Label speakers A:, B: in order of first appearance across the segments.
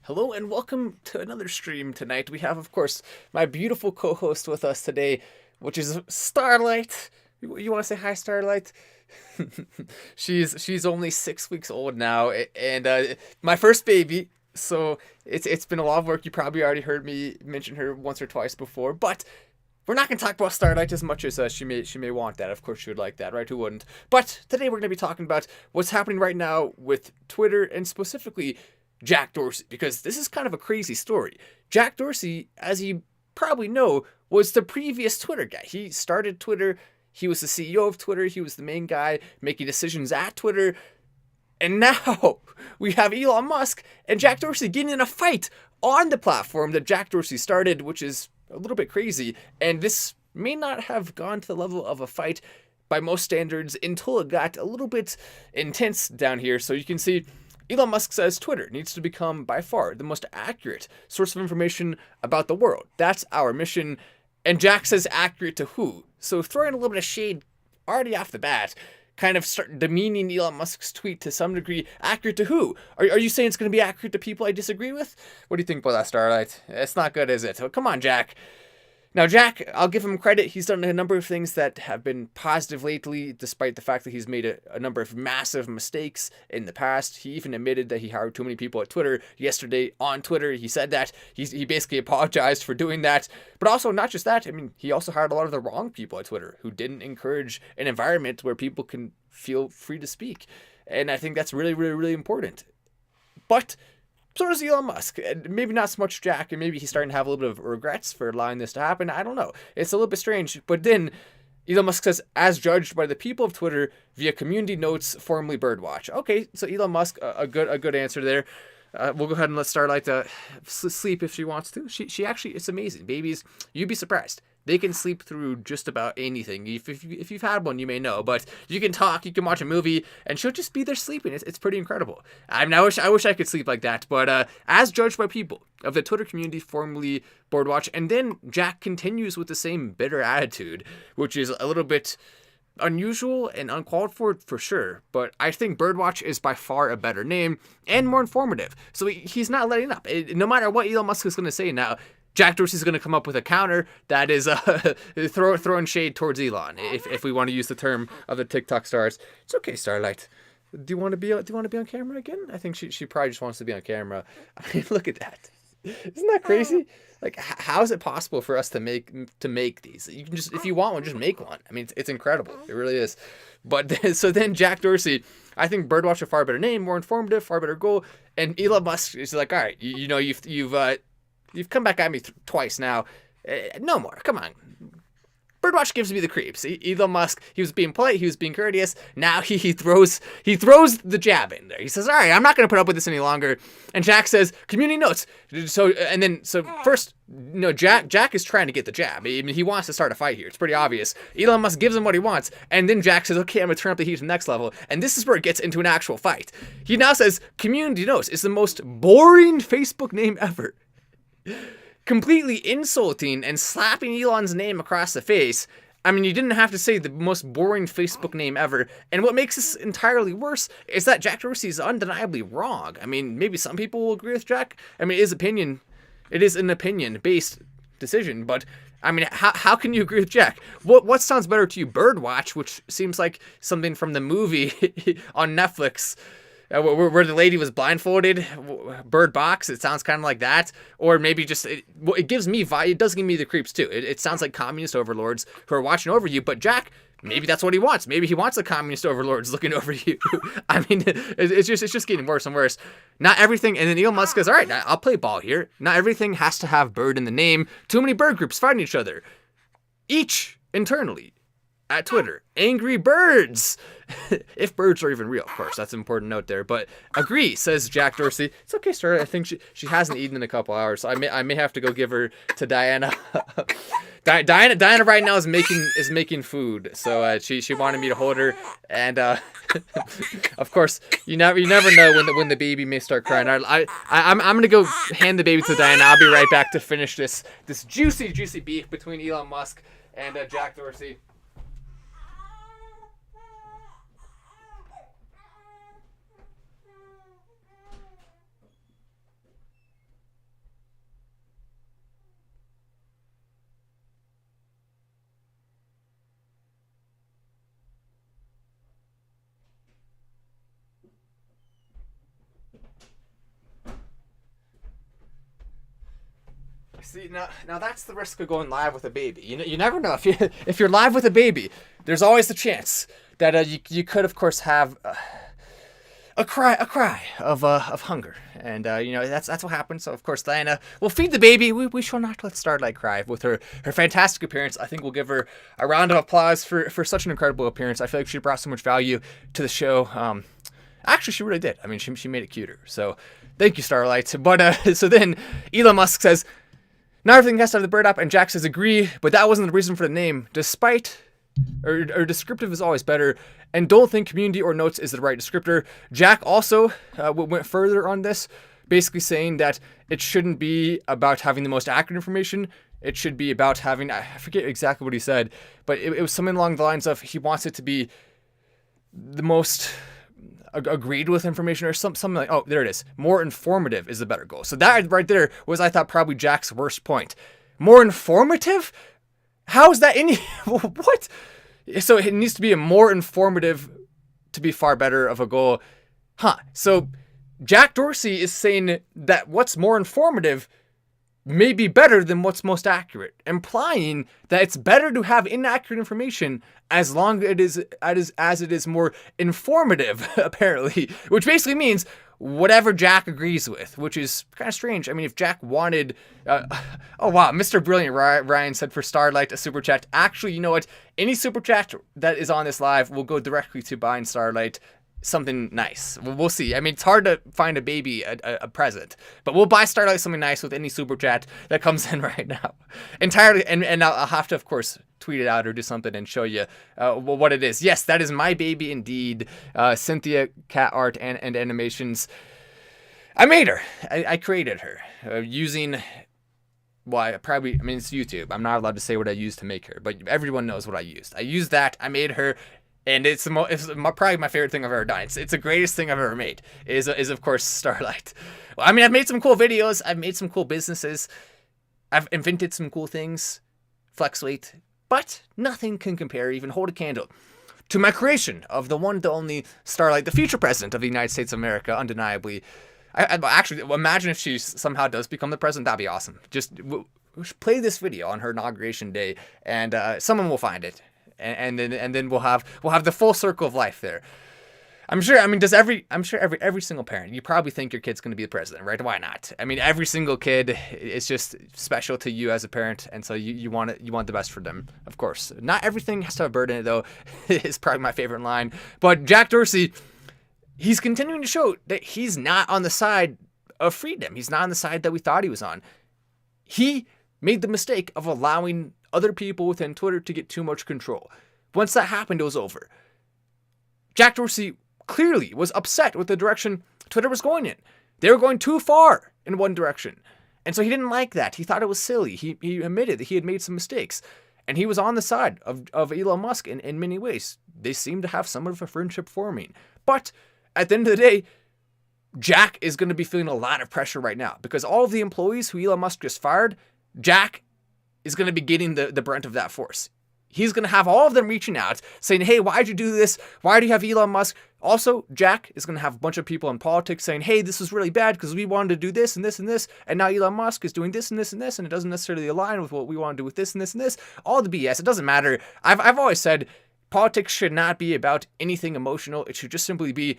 A: Hello and welcome to another stream tonight. We have, of course, my beautiful co-host with us today, which is Starlight. You want to say hi, Starlight? she's only 6 weeks old now, and my first baby. So it's been a lot of work. You probably already heard me mention her once or twice before, but we're not going to talk about Starlight as much as she may want that. Of course, she would like that, right? Who wouldn't? But today we're going to be talking about what's happening right now with Twitter and specifically Jack Dorsey, because this is kind of a crazy story. Jack Dorsey, as you probably know, was the previous Twitter guy. He started Twitter. He was the CEO of Twitter. He was the main guy making decisions at Twitter. And now we have Elon Musk and Jack Dorsey getting in a fight on the platform that Jack Dorsey started, which is a little bit crazy. And this may not have gone to the level of a fight by most standards until it got a little bit intense down here. So you can see Elon Musk says Twitter needs to become by far the most accurate source of information about the world. That's our mission. And Jack says accurate to who? So throwing a little bit of shade already off the bat, kind of start demeaning Elon Musk's tweet to some degree. Accurate to who? Are you saying it's going to be accurate to people I disagree with? What do you think about that, Starlight? It's not good, is it? Oh, come on, Jack. Now, Jack, I'll give him credit. He's done a number of things that have been positive lately, despite the fact that he's made a number of massive mistakes in the past. He even admitted that he hired too many people at Twitter. Yesterday on Twitter, he said that. He basically apologized for doing that. But also, not just that, I mean, he also hired a lot of the wrong people at Twitter who didn't encourage an environment where people can feel free to speak. And I think that's really, really, really important. But so does Elon Musk. Maybe not so much Jack, and maybe he's starting to have a little bit of regrets for allowing this to happen. I don't know. It's a little bit strange. But then Elon Musk says, as judged by the people of Twitter via community notes, formerly Birdwatch. Okay, so Elon Musk, a good answer there. We'll go ahead and let Starlight sleep if she wants to. She actually, it's amazing. Babies, you'd be surprised. They can sleep through just about anything. If you've had one, you may know. But you can talk, you can watch a movie, and she'll just be there sleeping. It's pretty incredible. I mean, I wish I could sleep like that. But as judged by people of the Twitter community, formerly Birdwatch, and then Jack continues with the same bitter attitude, which is a little bit unusual and uncalled for sure, but I think Birdwatch is by far a better name and more informative. So he's not letting up. No matter what Elon Musk is going to say now, Jack Dorsey's going to come up with a counter that is throwing shade towards Elon, if we want to use the term of the TikTok stars. It's okay, Starlight. Do you want to be on camera again? I think she probably just wants to be on camera. I mean, look at that. Isn't that crazy? Like, how is it possible for us to make these? You can just, if you want one, just make one. I mean, it's incredible. It really is. But then Jack Dorsey, I think Birdwatch a far better name, more informative, far better goal. And Elon Musk is like, all right, you've come back at me twice now. No more. Come on. Birdwatch gives me the creeps. Elon Musk, he was being polite, he was being courteous. Now he throws the jab in there. He says, all right, I'm not going to put up with this any longer. And Jack says, community notes. So first, Jack is trying to get the jab. I mean, he wants to start a fight here. It's pretty obvious. Elon Musk gives him what he wants. And then Jack says, okay, I'm going to turn up the heat to the next level. And this is where it gets into an actual fight. He now says, community notes is the most boring Facebook name ever. Completely insulting and slapping Elon's name across the face. I mean, you didn't have to say the most boring Facebook name ever. And what makes this entirely worse is that Jack Dorsey is undeniably wrong. I mean, maybe some people will agree with Jack. I mean, it is an opinion-based decision, but I mean, how can you agree with Jack? What sounds better to you? Birdwatch, which seems like something from the movie on Netflix, where the lady was blindfolded, Bird Box. It sounds kind of like that, or maybe just it gives me it does give me the creeps too. It sounds like communist overlords who are watching over you. But Jack, maybe that's what he wants. Maybe he wants the communist overlords looking over you. I mean, it's just getting worse and worse. Not everything. And then Elon Musk goes, all right, I'll play ball here. Not everything has to have bird in the name. Too many bird groups fighting each other, each internally. At Twitter, Angry Birds. If birds are even real, of course, that's an important note there. But agree, says Jack Dorsey. It's okay, sir. I think she hasn't eaten in a couple hours, so I may have to go give her to Diana. Diana right now is making food, so she wanted me to hold her, and of course you never know when the baby may start crying. I'm gonna go hand the baby to Diana. I'll be right back to finish this juicy beef between Elon Musk and Jack Dorsey. See, now that's the risk of going live with a baby. You never know. If you're live with a baby, there's always the chance that you could, of course, have a cry of hunger, and that's what happens. So of course, Diana will feed the baby. We shall not let Starlight cry with her fantastic appearance. I think we'll give her a round of applause for such an incredible appearance. I feel like she brought so much value to the show. Actually, she really did. I mean, she made it cuter. So thank you, Starlight. But so then Elon Musk says, "Now everything has to have the bird up," and Jack says, "Agree, but that wasn't the reason for the name. Despite, or descriptive is always better, and don't think community or notes is the right descriptor." Jack also went further on this, basically saying that it shouldn't be about having the most accurate information. It should be about having, I forget exactly what he said, but it was something along the lines of he wants it to be the most agreed with information, or something like, oh, there it is. More informative is the better goal. So that right there was, I thought, probably Jack's worst point. More informative? How is that any? What? So it needs to be a more informative to be far better of a goal. Huh. So Jack Dorsey is saying that what's more informative may be better than what's most accurate, implying that it's better to have inaccurate information as long as it is more informative, apparently, which basically means whatever Jack agrees with, which is kind of strange. I mean, if Jack wanted, oh wow, Mr. Brilliant Ryan said for Starlight a super chat. Actually, you know what? Any super chat that is on this live will go directly to buying Starlight something nice. We'll see. I mean, it's hard to find a baby a present, but we'll buy Starlight something nice with any super chat that comes in right now. Entirely, and I'll have to, of course, tweet it out or do something and show you what it is. Yes, that is my baby indeed. Cynthia Cat Art and Animations. I made her. I created her using. Well, it's YouTube. I'm not allowed to say what I used to make her, but everyone knows what I used. I used that. I made her. And it's probably my favorite thing I've ever done. It's the greatest thing I've ever made. Is of course Starlight. Well, I mean, I've made some cool videos. I've made some cool businesses. I've invented some cool things. Flex weight. But nothing can compare, even hold a candle, to my creation of the one, the only Starlight, the future president of the United States of America, undeniably. I actually, imagine if she somehow does become the president. That'd be awesome. Just play this video on her inauguration day, and someone will find it. And then we'll have the full circle of life there. I'm sure. I mean, every single parent, you probably think your kid's going to be the president, right? Why not? I mean, every single kid is just special to you as a parent, and so you want the best for them, of course. Not everything has to have a bird in it, though. Is probably my favorite line. But Jack Dorsey, he's continuing to show that he's not on the side of freedom. He's not on the side that we thought he was on. He made the mistake of allowing other people within Twitter to get too much control. Once that happened, it was over. Jack Dorsey clearly was upset with the direction Twitter was going in. They were going too far in one direction. And so he didn't like that. He thought it was silly. He admitted that he had made some mistakes. And he was on the side of Elon Musk in many ways. They seem to have somewhat of a friendship forming. But at the end of the day, Jack is going to be feeling a lot of pressure right now, because all of the employees who Elon Musk just fired, Jack is going to be getting the brunt of that force. He's going to have all of them reaching out, saying, hey, why'd you do this? Why do you have Elon Musk? Also, Jack is going to have a bunch of people in politics saying, hey, this is really bad because we wanted to do this and this and this, and now Elon Musk is doing this and this and this, and it doesn't necessarily align with what we want to do with this and this and this. All the BS. It doesn't matter. I've always said politics should not be about anything emotional. It should just simply be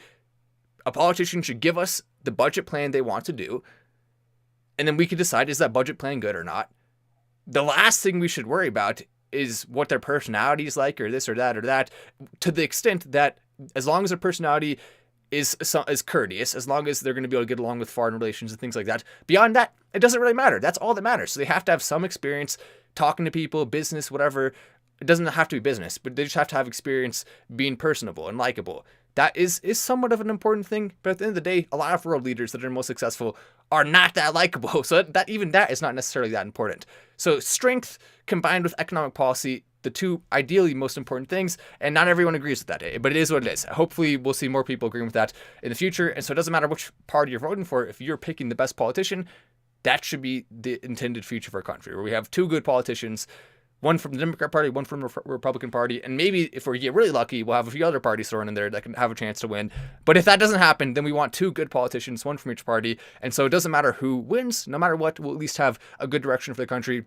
A: a politician should give us the budget plan they want to do, and then we can decide, is that budget plan good or not? The last thing we should worry about is what their personality is like, or this or that, to the extent that as long as their personality is courteous, as long as they're going to be able to get along with foreign relations and things like that, beyond that, it doesn't really matter. That's all that matters. So they have to have some experience talking to people, business, whatever. It doesn't have to be business, but they just have to have experience being personable and likable. That is somewhat of an important thing, but at the end of the day, a lot of world leaders that are most successful are not that likable, so that is not necessarily that important. So strength combined with economic policy, the two ideally most important things, and not everyone agrees with that, but it is what it is. Hopefully we'll see more people agreeing with that in the future, and so it doesn't matter which party you're voting for. If you're picking the best politician, that should be the intended future for our country, where we have two good politicians, one from the Democrat Party, one from the Republican Party, and maybe if we get really lucky, we'll have a few other parties thrown in there that can have a chance to win. But if that doesn't happen, then we want 2 good politicians, one from each party, and so it doesn't matter who wins, no matter what, we'll at least have a good direction for the country.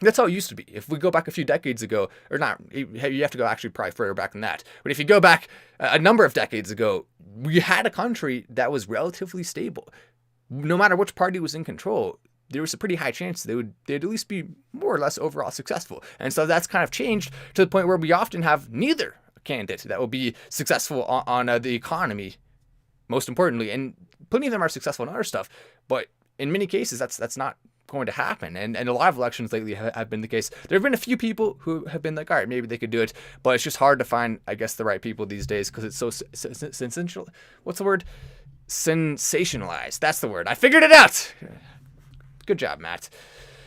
A: That's how it used to be. If we go back a few decades ago, or not, you have to go actually probably further back than that. But if you go back a number of decades ago, we had a country that was relatively stable. No matter which party was in control, there was a pretty high chance they'd at least be more or less overall successful. And so that's kind of changed to the point where we often have neither candidate that will be successful on the economy, most importantly. And plenty of them are successful in other stuff. But in many cases, that's not going to happen. And a lot of elections lately have been the case. There have been a few people who have been like, all right, maybe they could do it. But it's just hard to find, I guess, the right people these days because it's so sensational. What's the word? Sensationalized. That's the word. I figured it out. Good job, Matt.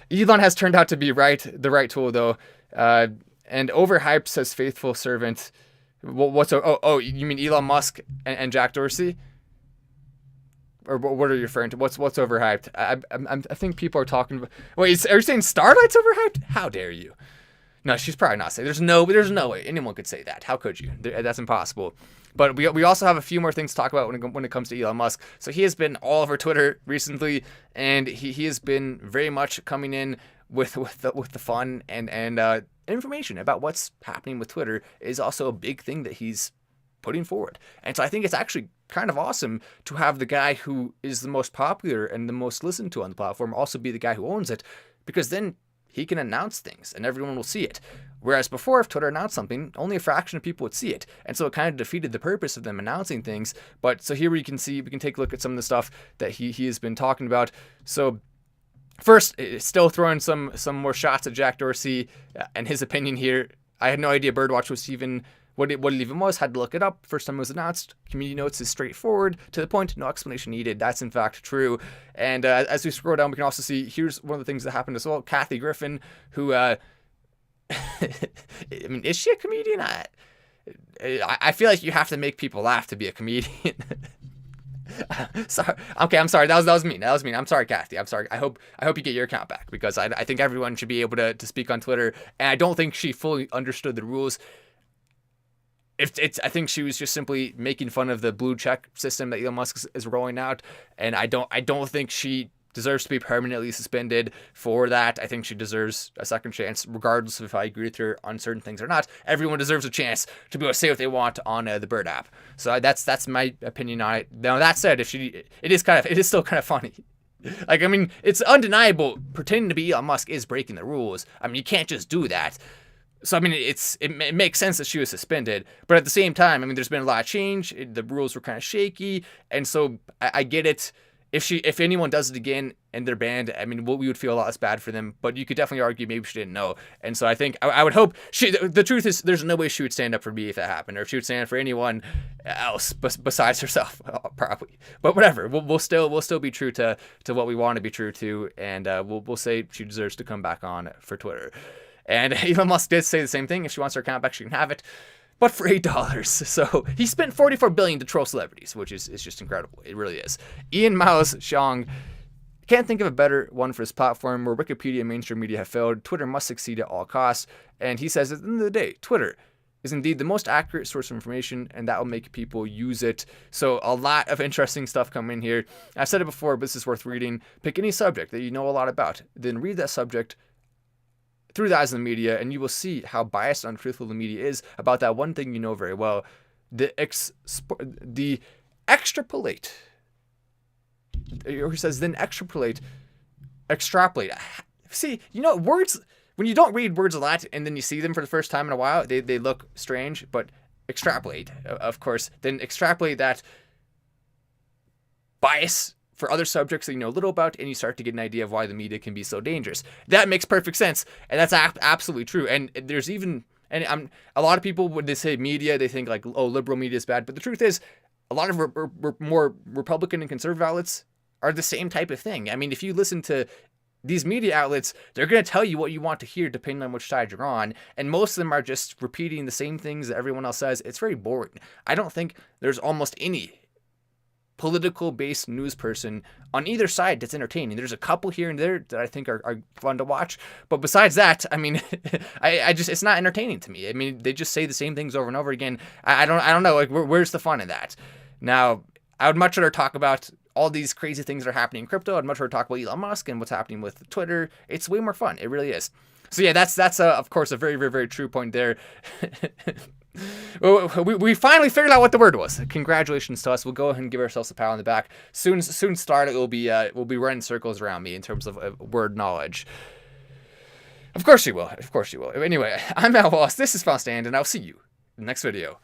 A: Elon has turned out to be the right tool, though. And overhyped, says faithful servant. You mean Elon Musk and Jack Dorsey? Or what are you referring to? What's overhyped? I think people are talking about... Wait, are you saying Starlight's overhyped? How dare you? No, she's probably not saying. There's no way anyone could say that. How could you? That's impossible. But we also have a few more things to talk about when it comes to Elon Musk. So he has been all over Twitter recently, and he has been very much coming in with the fun and information about what's happening with Twitter is also a big thing that he's putting forward. And so I think it's actually kind of awesome to have the guy who is the most popular and the most listened to on the platform also be the guy who owns it, because then he can announce things and everyone will see it. Whereas before, if Twitter announced something, only a fraction of people would see it. And so it kind of defeated the purpose of them announcing things. But so here we can take a look at some of the stuff that he has been talking about. So first, still throwing some more shots at Jack Dorsey and his opinion here. I had no idea Birdwatch was even what it even was. Had to look it up. First time it was announced. Community notes is straightforward, to the point, no explanation needed. That's in fact true. And as we scroll down, we can also see here's one of the things that happened as well. Kathy Griffin, who I mean, is she a comedian? I feel like you have to make people laugh to be a comedian. Sorry. Okay, I'm sorry. That was mean. I'm sorry, Kathy. I'm sorry. I hope you get your account back, because I think everyone should be able to speak on Twitter, and I don't think she fully understood the rules. I think she was just simply making fun of the blue check system that Elon Musk is rolling out, and I don't think she deserves to be permanently suspended for that. I think she deserves a second chance, regardless of if I agree with her on certain things or not. Everyone deserves a chance to be able to say what they want on the Bird app. So that's my opinion on it. Now that said, it is still kind of funny. Like, I mean, it's undeniable. Pretending to be Elon Musk is breaking the rules. I mean, you can't just do that. So, I mean, it makes sense that she was suspended, but at the same time, I mean, there's been a lot of change. The rules were kind of shaky, and so I get it. If anyone does it again and they're banned, I mean, we would feel a lot less bad for them, but you could definitely argue maybe she didn't know. And so I think I would hope the truth is there's no way she would stand up for me if that happened, or if she would stand up for anyone else besides herself, probably. But whatever, we'll still be true to what we want to be true to, and we'll say she deserves to come back on for Twitter. And Elon Musk did say the same thing. If she wants her account back, she can have it, but for $8. So he spent $44 billion to troll celebrities, which is just incredible. It really is. Ian Miles Xiong, can't think of a better one for his platform. Where Wikipedia and mainstream media have failed, Twitter must succeed at all costs. And he says at the end of the day, Twitter is indeed the most accurate source of information, and that will make people use it. So a lot of interesting stuff coming in here. I've said it before, but this is worth reading. Pick any subject that you know a lot about, then read that subject through the eyes of the media, and you will see how biased and untruthful the media is about that one thing you know very well. The extrapolate. Or he says, then extrapolate. See, you know, words, when you don't read words a lot and then you see them for the first time in a while, they look strange, but extrapolate, of course, then extrapolate that bias for other subjects that you know little about, and you start to get an idea of why the media can be so dangerous. That makes perfect sense, and that's absolutely true. And there's even, a lot of people, when they say media, they think like, oh, liberal media is bad, but the truth is, a lot of more Republican and conservative outlets are the same type of thing. I mean, if you listen to these media outlets, they're going to tell you what you want to hear depending on which side you're on, and most of them are just repeating the same things that everyone else says. It's very boring. I don't think there's almost any political-based news person on either side that's entertaining. There's a couple here and there that I think are fun to watch, but besides that, I mean, I just, it's not entertaining to me. I mean, they just say the same things over and over again. I don't know, like, where's the fun in that? Now, I would much rather talk about all these crazy things that are happening in crypto. I'd much rather talk about Elon Musk and what's happening with Twitter. It's way more fun. It really is. So yeah, that's of course a very, very, very true point there. we finally figured out what the word was. Congratulations to us. We'll go ahead and give ourselves a pat on the back. Soon start it will be we'll be running circles around me in terms of word knowledge. Of course you will. Of course you will. Anyway, I'm Wallace. This is Faust, and I'll see you in the next video.